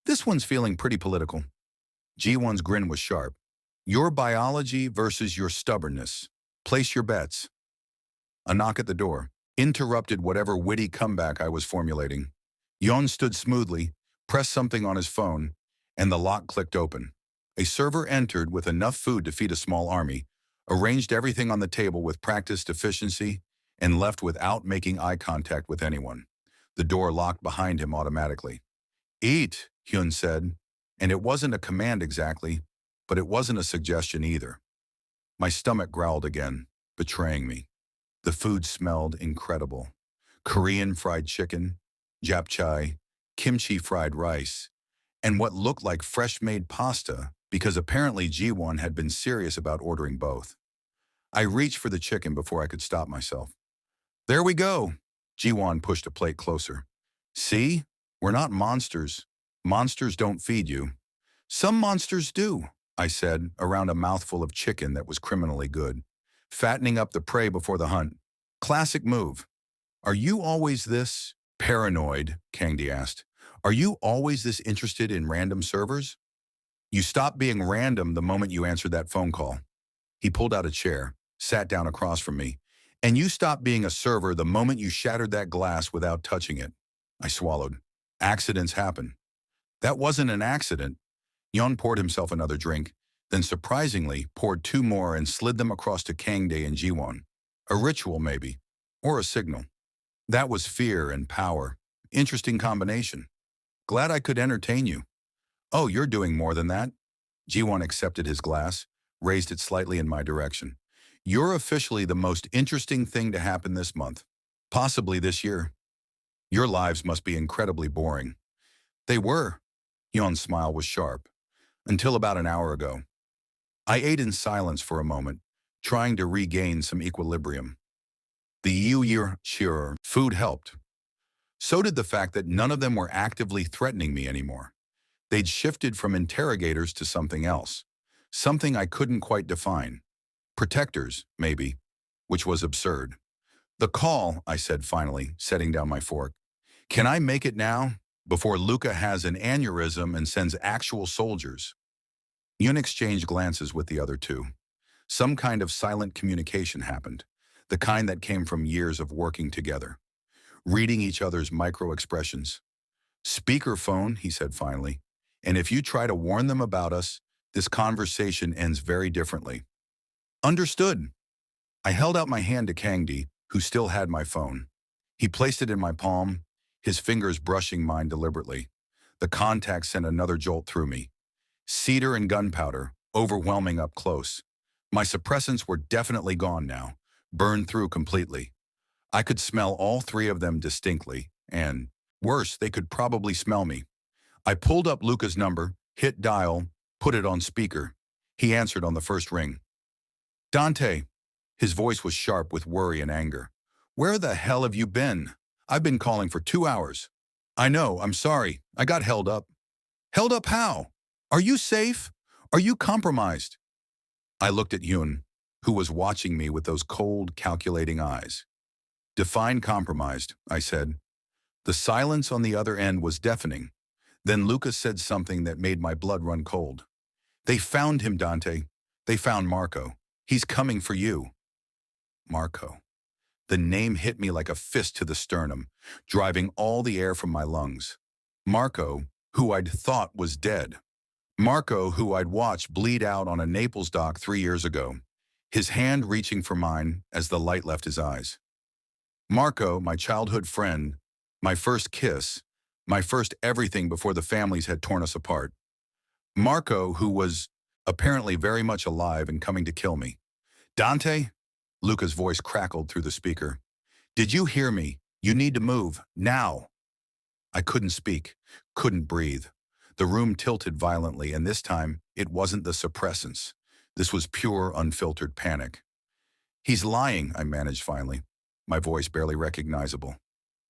This one's feeling pretty political. Jiwon's grin was sharp. Your biology versus your stubbornness. Place your bets. A knock at the door interrupted whatever witty comeback I was formulating. Yon stood smoothly, pressed something on his phone, and the lock clicked open. A server entered with enough food to feed a small army, arranged everything on the table with practiced efficiency, and left without making eye contact with anyone. The door locked behind him automatically. Eat, Hyun said, and it wasn't a command exactly, but it wasn't a suggestion either. My stomach growled again, betraying me. The food smelled incredible. Korean fried chicken, japchae, kimchi fried rice, and what looked like fresh-made pasta because apparently Ji-won had been serious about ordering both. I reached for the chicken before I could stop myself. There we go. Ji-won pushed a plate closer. See? We're not monsters. Monsters don't feed you. Some monsters do, I said, around a mouthful of chicken that was criminally good. Fattening up the prey before the hunt. Classic move. Are you always this paranoid? Kangdi asked. Are you always this interested in random servers? You stopped being random the moment you answered that phone call. He pulled out a chair, sat down across from me. And you stopped being a server the moment you shattered that glass without touching it. I swallowed. Accidents happen. That wasn't an accident. Yeon poured himself another drink, then surprisingly poured two more and slid them across to Kangdae and Jiwon. A ritual maybe, or a signal. That was fear and power. Interesting combination. Glad I could entertain you. Oh, you're doing more than that. Jiwon accepted his glass, raised it slightly in my direction. You're officially the most interesting thing to happen this month. Possibly this year. Your lives must be incredibly boring. They were. Yeon's smile was sharp. Until about an hour ago. I ate in silence for a moment, trying to regain some equilibrium. The year food helped. So did the fact that none of them were actively threatening me anymore. They'd shifted from interrogators to something else. Something I couldn't quite define. Protectors, maybe, which was absurd. The call, I said finally, setting down my fork. Can I make it now, before Luca has an aneurysm and sends actual soldiers? Yoon exchanged glances with the other two. Some kind of silent communication happened, the kind that came from years of working together, reading each other's micro-expressions. Speakerphone, he said finally, and if you try to warn them about us, this conversation ends very differently. Understood. I held out my hand to Kangdi, who still had my phone. He placed it in my palm, his fingers brushing mine deliberately. The contact sent another jolt through me. Cedar and gunpowder, overwhelming up close. My suppressants were definitely gone now, burned through completely. I could smell all three of them distinctly, and, worse, they could probably smell me. I pulled up Luca's number, hit dial, put it on speaker. He answered on the first ring. Dante. His voice was sharp with worry and anger. Where the hell have you been? I've been calling for 2 hours. I know, I'm sorry. I got held up. Held up how? Are you safe? Are you compromised? I looked at Yoon, who was watching me with those cold, calculating eyes. Define compromised, I said. The silence on the other end was deafening. Then Lucas said something that made my blood run cold. They found him, Dante. They found Marco. He's coming for you. Marco. The name hit me like a fist to the sternum, driving all the air from my lungs. Marco, who I'd thought was dead. Marco, who I'd watched bleed out on a Naples dock 3 years ago, his hand reaching for mine as the light left his eyes. Marco, my childhood friend, my first kiss, my first everything before the families had torn us apart. Marco, who was apparently very much alive and coming to kill me. Dante? Luca's voice crackled through the speaker. Did you hear me? You need to move, now. I couldn't speak, couldn't breathe. The room tilted violently, and this time, it wasn't the suppressants. This was pure, unfiltered panic. He's lying, I managed finally, my voice barely recognizable.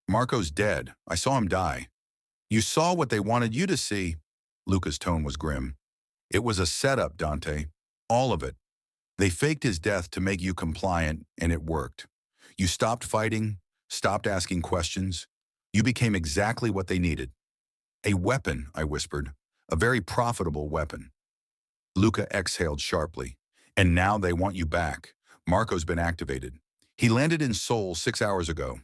Marco's dead. I saw him die. You saw what they wanted you to see. Luca's tone was grim. It was a setup, Dante. All of it. They faked his death to make you compliant, and it worked. You stopped fighting, stopped asking questions. You became exactly what they needed. A weapon, I whispered. A very profitable weapon. Luca exhaled sharply. And now they want you back. Marco's been activated. He landed in Seoul 6 hours ago.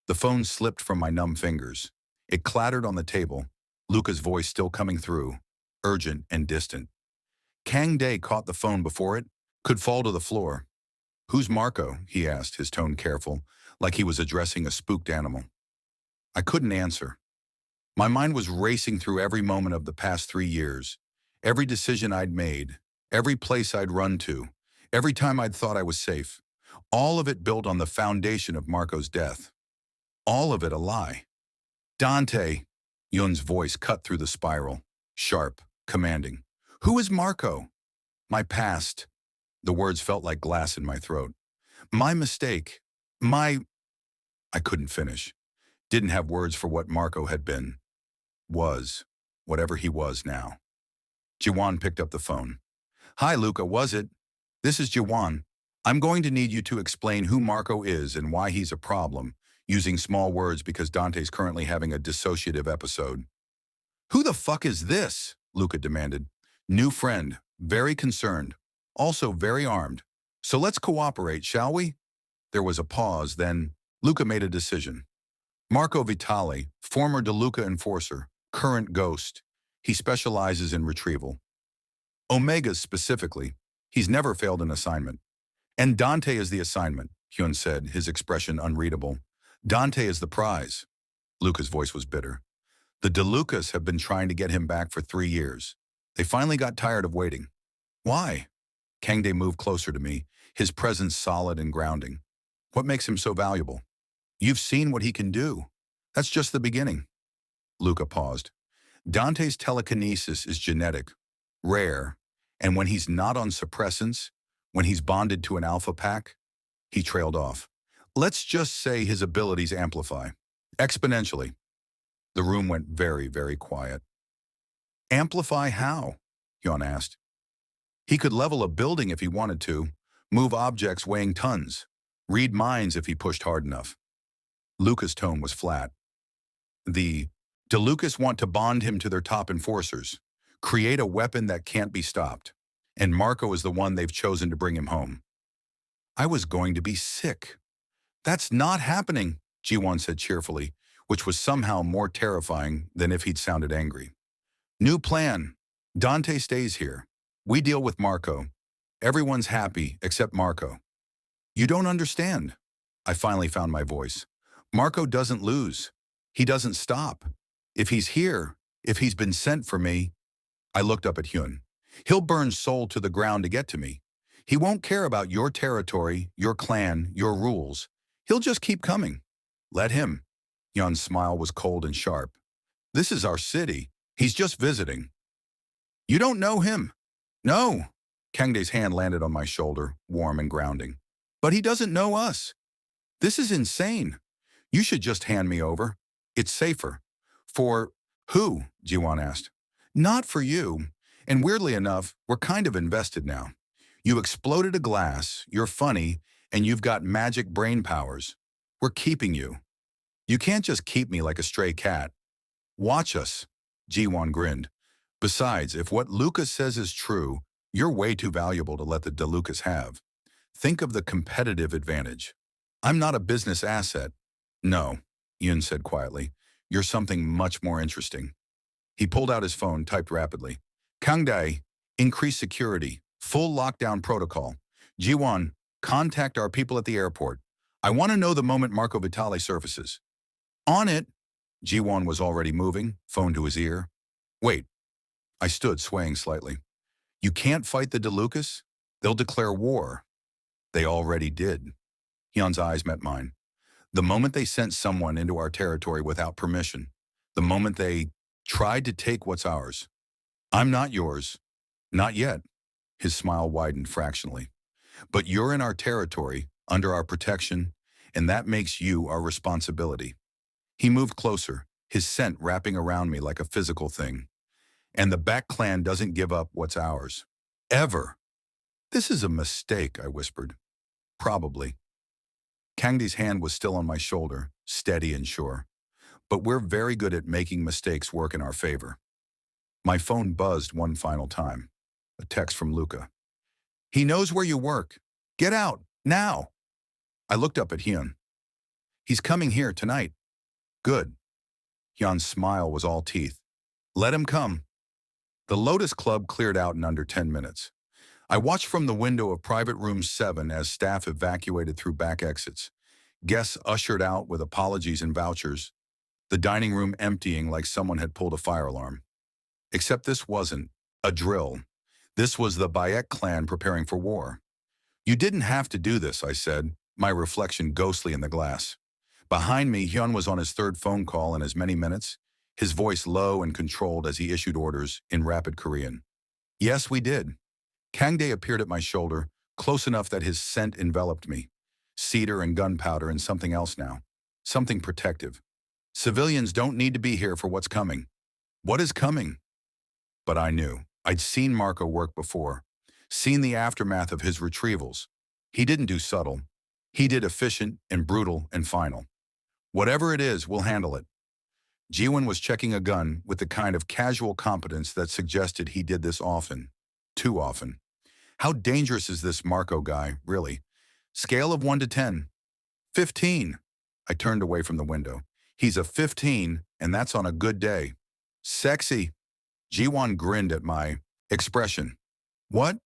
The phone slipped from my numb fingers. It clattered on the table, Luca's voice still coming through, urgent and distant. Kang Dae caught the phone before it, could fall to the floor. Who's Marco? He asked, his tone careful, like he was addressing a spooked animal. I couldn't answer. My mind was racing through every moment of the past 3 years, every decision I'd made, every place I'd run to, every time I'd thought I was safe. All of it built on the foundation of Marco's death. All of it a lie. Dante, Yun's voice cut through the spiral, sharp, commanding. Who is Marco? My past. The words felt like glass in my throat. My mistake. My... I couldn't finish. Didn't have words for what Marco had been. Was. Whatever he was now. Jiwan picked up the phone. Hi, Luca, was it? This is Jiwan. I'm going to need you to explain who Marco is and why he's a problem, using small words because Dante's currently having a dissociative episode. Who the fuck is this? Luca demanded. New friend, very concerned, also very armed. So let's cooperate, shall we? There was a pause, then Luca made a decision. Marco Vitali, former DeLuca enforcer, current ghost. He specializes in retrieval. Omegas specifically. He's never failed an assignment. And Dante is the assignment, Hyun said, his expression unreadable. Dante is the prize. Luca's voice was bitter. The DeLucas have been trying to get him back for 3 years. They finally got tired of waiting. Why? Kangdae moved closer to me, his presence solid and grounding. What makes him so valuable? You've seen what he can do. That's just the beginning. Luca paused. Dante's telekinesis is genetic, rare, and when he's not on suppressants, when he's bonded to an alpha pack, he trailed off. Let's just say his abilities amplify. Exponentially. The room went very, very quiet. Amplify how? Hyun asked. He could level a building if he wanted to, move objects weighing tons, read minds if he pushed hard enough. Luca's tone was flat. The DeLucas want to bond him to their top enforcers, create a weapon that can't be stopped, and Marco is the one they've chosen to bring him home. I was going to be sick. That's not happening, Jiwon said cheerfully, which was somehow more terrifying than if he'd sounded angry. New plan. Dante stays here. We deal with Marco. Everyone's happy except Marco. You don't understand. I finally found my voice. Marco doesn't lose. He doesn't stop. If he's here, if he's been sent for me, I looked up at Hyun. He'll burn Seoul to the ground to get to me. He won't care about your territory, your clan, your rules. He'll just keep coming. Let him. Hyun's smile was cold and sharp. This is our city. He's just visiting. You don't know him. No. Kangdae's hand landed on my shoulder, warm and grounding. But he doesn't know us. This is insane. You should just hand me over. It's safer. For who? Jiwon asked. Not for you. And weirdly enough, we're kind of invested now. You exploded a glass, you're funny, and you've got magic brain powers. We're keeping you. You can't just keep me like a stray cat. Watch us. Jiwon grinned. Besides, if what Lucas says is true, you're way too valuable to let the DeLucas have. Think of the competitive advantage. I'm not a business asset. No, Yun said quietly. You're something much more interesting. He pulled out his phone, typed rapidly. Kangdae, increase security, full lockdown protocol. Jiwon, contact our people at the airport. I want to know the moment Marco Vitali surfaces. On it. Jiwon was already moving, phone to his ear. Wait. I stood, swaying slightly. You can't fight the DeLucas? They'll declare war. They already did. Hyun's eyes met mine. The moment they sent someone into our territory without permission, the moment they tried to take what's ours. I'm not yours. Not yet. His smile widened fractionally. But you're in our territory, under our protection, and that makes you our responsibility. He moved closer, his scent wrapping around me like a physical thing. And the Beck clan doesn't give up what's ours. Ever. This is a mistake, I whispered. Probably. Kangdae's hand was still on my shoulder, steady and sure. But we're very good at making mistakes work in our favor. My phone buzzed one final time. A text from Luca. He knows where you work. Get out, now. I looked up at Hyun. He's coming here tonight. Good. Hyun's smile was all teeth. Let him come. The Lotus Club cleared out in under 10 minutes. I watched from the window of private room 7 as staff evacuated through back exits. Guests ushered out with apologies and vouchers, the dining room emptying like someone had pulled a fire alarm. Except this wasn't a drill. This was the Baek clan preparing for war. You didn't have to do this, I said, my reflection ghostly in the glass. Behind me, Hyun was on his third phone call in as many minutes, his voice low and controlled as he issued orders in rapid Korean. Yes, we did. Kangdae appeared at my shoulder, close enough that his scent enveloped me. Cedar and gunpowder and something else now. Something protective. Civilians don't need to be here for what's coming. What is coming? But I knew. I'd seen Marco work before, seen the aftermath of his retrievals. He didn't do subtle. He did efficient and brutal and final. Whatever it is, we'll handle it. Jiwon was checking a gun with the kind of casual competence that suggested he did this often. Too often. How dangerous is this Marco guy, really? Scale of 1 to 10. 15. I turned away from the window. He's a 15, and that's on a good day. Sexy. Jiwon grinned at my expression. What?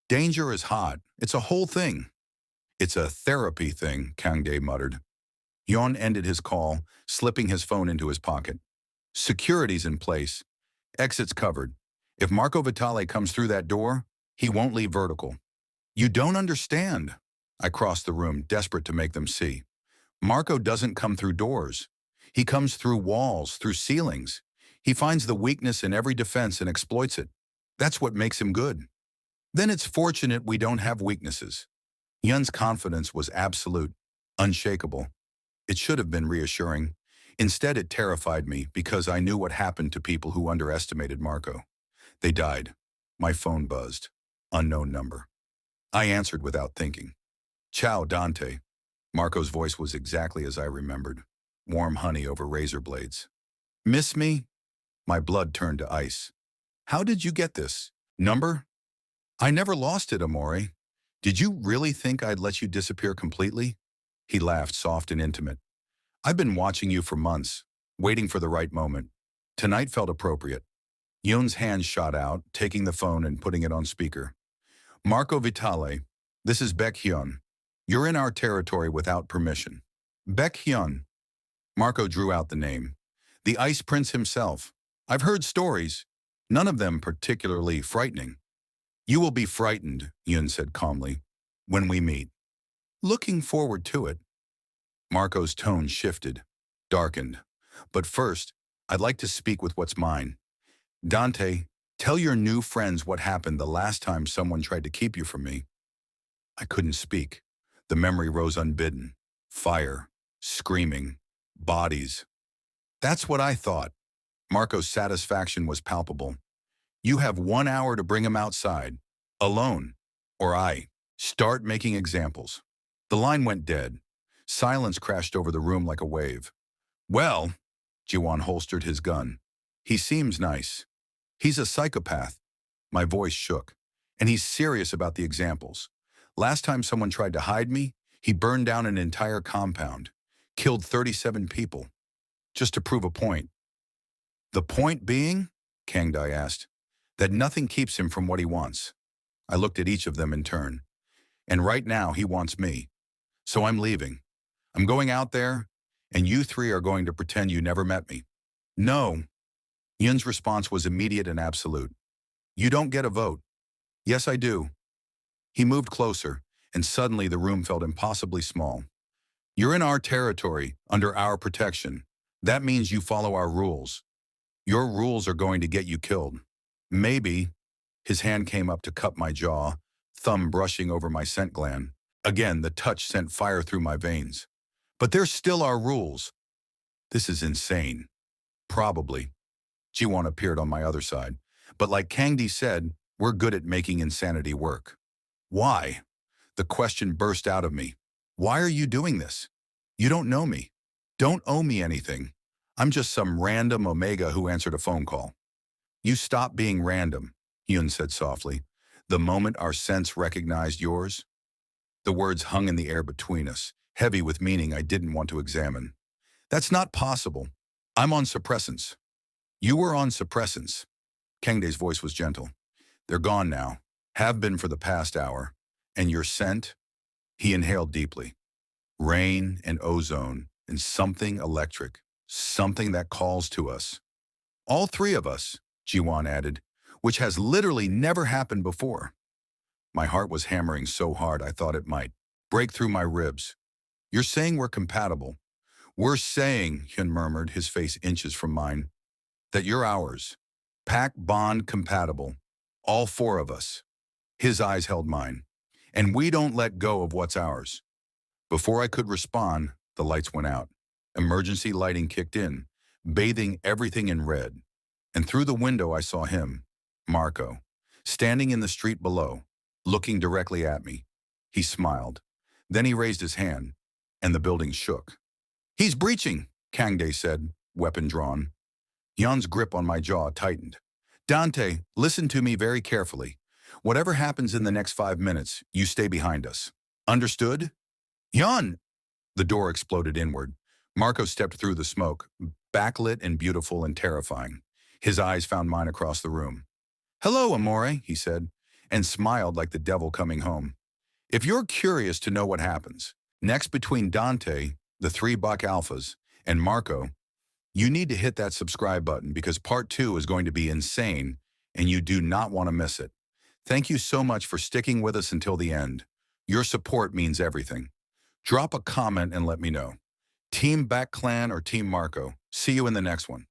Danger is hot. It's a whole thing. It's a therapy thing, Kangdae muttered. Hyun ended his call, slipping his phone into his pocket. Security's in place. Exits covered. If Marco Vitale comes through that door, he won't leave vertical. You don't understand. I crossed the room, desperate to make them see. Marco doesn't come through doors. He comes through walls, through ceilings. He finds the weakness in every defense and exploits it. That's what makes him good. Then it's fortunate we don't have weaknesses. Hyun's confidence was absolute, unshakable. It should have been reassuring. Instead, it terrified me because I knew what happened to people who underestimated Marco. They died. My phone buzzed. Unknown number. I answered without thinking. Ciao, Dante. Marco's voice was exactly as I remembered. Warm honey over razor blades. Miss me? My blood turned to ice. How did you get this number? I never lost it, Amore. Did you really think I'd let you disappear completely? He laughed, soft and intimate. I've been watching you for months, waiting for the right moment. Tonight felt appropriate. Yoon's hand shot out, taking the phone and putting it on speaker. Marco Vitale, this is Beck Hyun. You're in our territory without permission. Beck Hyun. Marco drew out the name. The Ice Prince himself. I've heard stories, none of them particularly frightening. You will be frightened, Yoon said calmly, when we meet. Looking forward to it. Marco's tone shifted, darkened. But first, I'd like to speak with what's mine. Dante, tell your new friends what happened the last time someone tried to keep you from me. I couldn't speak. The memory rose unbidden. Fire, screaming, bodies. That's what I thought. Marco's satisfaction was palpable. You have 1 hour to bring him outside, alone, or I start making examples. The line went dead. Silence crashed over the room like a wave. Well, Jiwon holstered his gun. He seems nice. He's a psychopath. My voice shook. And he's serious about the examples. Last time someone tried to hide me, he burned down an entire compound, killed 37 people, just to prove a point. The point being, Kangdae asked, that nothing keeps him from what he wants. I looked at each of them in turn. And right now, he wants me. So I'm leaving. I'm going out there, and you three are going to pretend you never met me. No. Yun's response was immediate and absolute. You don't get a vote. Yes, I do. He moved closer, and suddenly the room felt impossibly small. You're in our territory, under our protection. That means you follow our rules. Your rules are going to get you killed. Maybe. His hand came up to cup my jaw, thumb brushing over my scent gland. Again, the touch sent fire through my veins. But there's still our rules. This is insane. Probably. Jiwon appeared on my other side. But like Kangdae said, we're good at making insanity work. Why? The question burst out of me. Why are you doing this? You don't know me. Don't owe me anything. I'm just some random Omega who answered a phone call. You stop being random, Hyun said softly, the moment our sense recognized yours. The words hung in the air between us, heavy with meaning I didn't want to examine. That's not possible. I'm on suppressants. You were on suppressants. Kangdae's voice was gentle. They're gone now. Have been for the past hour. And your scent? He inhaled deeply. Rain and ozone and something electric. Something that calls to us. All three of us, Jiwan added, which has literally never happened before. My heart was hammering so hard I thought it might break through my ribs. You're saying we're compatible. We're saying, Hyun murmured, his face inches from mine, that you're ours. Pack bond compatible. All four of us. His eyes held mine. And we don't let go of what's ours. Before I could respond, the lights went out. Emergency lighting kicked in, bathing everything in red. And through the window I saw him, Marco, standing in the street below, looking directly at me. He smiled. Then he raised his hand, and the building shook. He's breaching, Kangdae said, weapon drawn. Hyun's grip on my jaw tightened. Dante, listen to me very carefully. Whatever happens in the next 5 minutes, you stay behind us. Understood? Hyun! The door exploded inward. Marco stepped through the smoke, backlit and beautiful and terrifying. His eyes found mine across the room. Hello, Amore, he said, and smiled like the devil coming home. If you're curious to know what happens, next between Dante, the 3 Buck Alphas, and Marco, you need to hit that subscribe button because part 2 is going to be insane and you do not want to miss it. Thank you so much for sticking with us until the end. Your support means everything. Drop a comment and let me know. Team Beck Clan or Team Marco. See you in the next one.